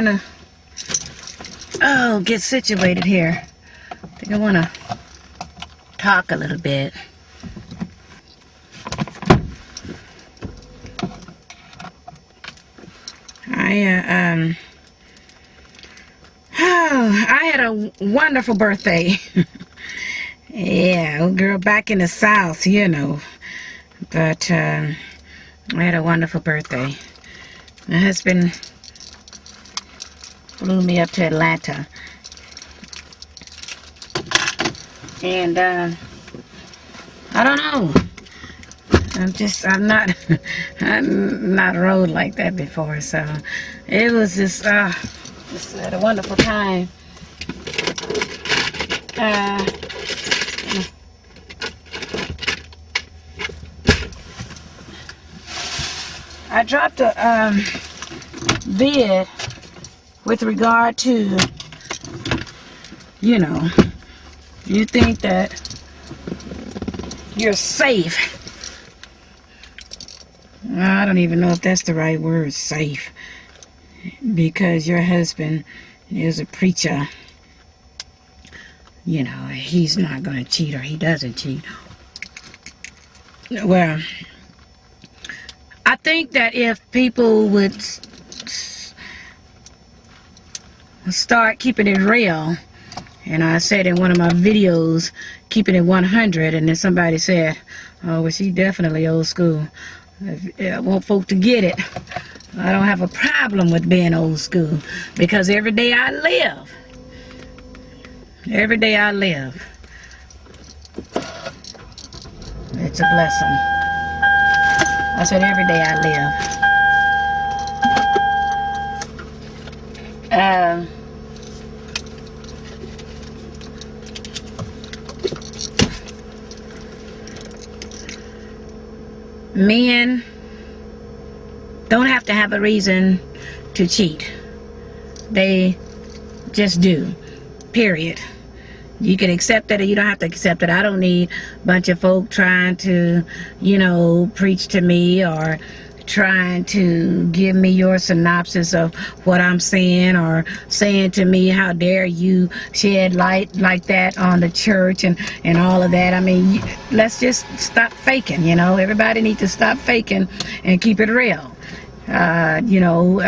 trying to get situated here. I think I want to talk a little bit. I had a wonderful birthday. Yeah, old girl back in the South, you know. But I had a wonderful birthday. My husband flew me up to Atlanta. And I don't know. I'm not rode like that before, so it was just had a wonderful time. I dropped a bid with regard to, you know, you think that you're safe. I don't even know if that's the right word, safe, because your husband is a preacher. You know, he's not going to cheat, or he doesn't cheat. Well, I think that if people would start keeping it real, and I said in one of my videos, keeping it 100, and then somebody said, oh, well, she definitely old school. I want folk to get it. I don't have a problem with being old school, because every day I live, it's a blessing. I said every day I live. Men don't have to have a reason to cheat. They just do. Period. You can accept it or you don't have to accept it. I don't need a bunch of folk trying to, you know, preach to me or trying to give me your synopsis of what I'm saying, or saying to me, how dare you shed light like that on the church and all of that. I mean, let's just stop faking, you know. Everybody needs to stop faking and keep it real. You know,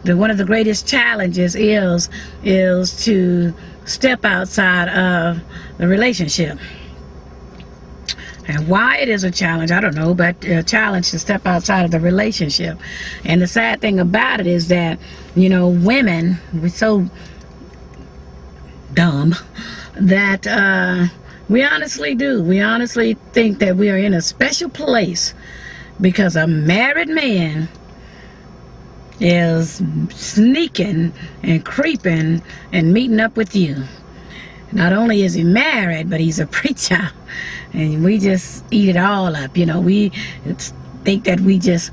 one of the greatest challenges is to step outside of the relationship. And why it is a challenge, I don't know, but a challenge to step outside of the relationship. And the sad thing about it is that, you know, women, we're so dumb that we honestly do. We honestly think that we are in a special place because a married man is sneaking and creeping and meeting up with you. Not only is he married, but he's a preacher. And we just eat it all up, you know. We think that we just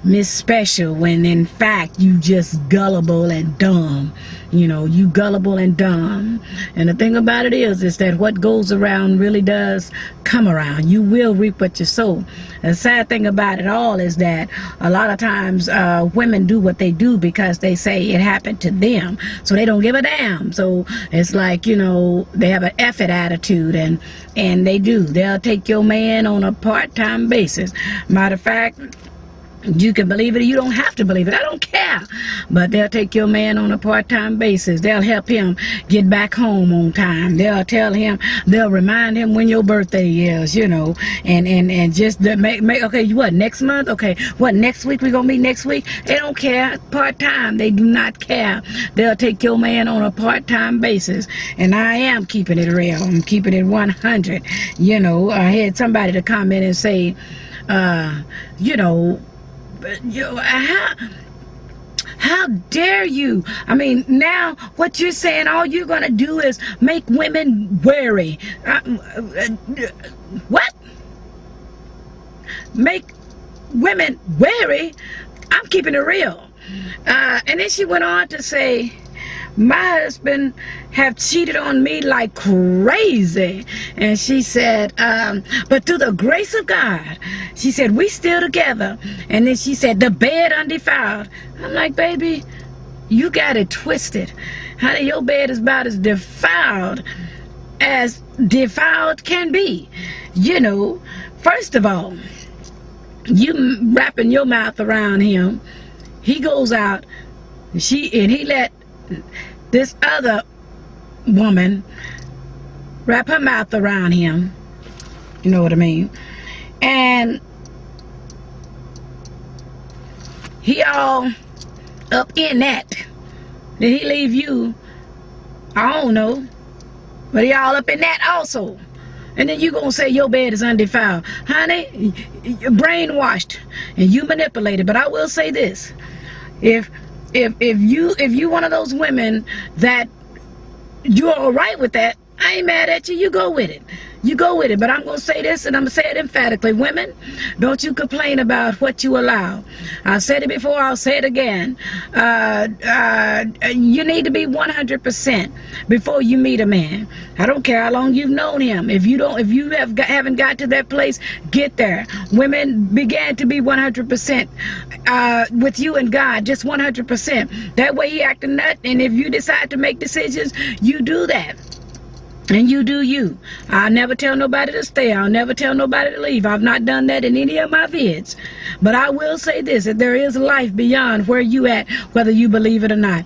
miss special, when in fact you just gullible and dumb. You know, you gullible and dumb. And the thing about it is that what goes around really does come around. You will reap what you sow. The sad thing about it all is that a lot of times women do what they do because they say it happened to them, so they don't give a damn. So it's like, you know, they have an effort attitude, and they do. They'll take your man on a part-time basis. Matter of fact, you can believe it or you don't have to believe it. I don't care. But they'll take your man on a part-time basis. They'll help him get back home on time. They'll tell him, they'll remind him when your birthday is, you know, and just make okay, what, next month? Okay, what, next week? We gonna meet next week? They don't care. Part-time. They do not care. They'll take your man on a part-time basis. And I am keeping it real. I'm keeping it 100. You know, I had somebody to comment and say, you know, how dare you? I mean, now what you're saying, all you're gonna do is make women wary. What? Make women wary? I'm keeping it real. And then she went on to say, my husband have cheated on me like crazy. And she said, but through the grace of God, she said, we still together. And then she said, the bed undefiled. I'm like, baby, You got it twisted. Honey, your bed is about as defiled can be. You know, first of all, you wrapping your mouth around him. He goes out, and he let this other woman wrap her mouth around him. You know what I mean? And he all up in that. Did he leave you? I don't know. But he all up in that also. And then you gonna say your bed is undefiled. Honey, you're brainwashed and you manipulated. But I will say this. If you one of those women that you're all right with that, I ain't mad at you. You go with it. You go with it. But I'm going to say this, and I'm going to say it emphatically. Women, don't you complain about what you allow. I said it before. I'll say it again. You need to be 100% before you meet a man. I don't care how long you've known him. If you haven't got to that place, get there. Women began to be 100% with you and God, just 100%. That way he acting nut, and if you decide to make decisions, you do that. And you do you. I'll never tell nobody to stay. I'll never tell nobody to leave. I've not done that in any of my vids. But I will say this, that there is life beyond where you at, whether you believe it or not.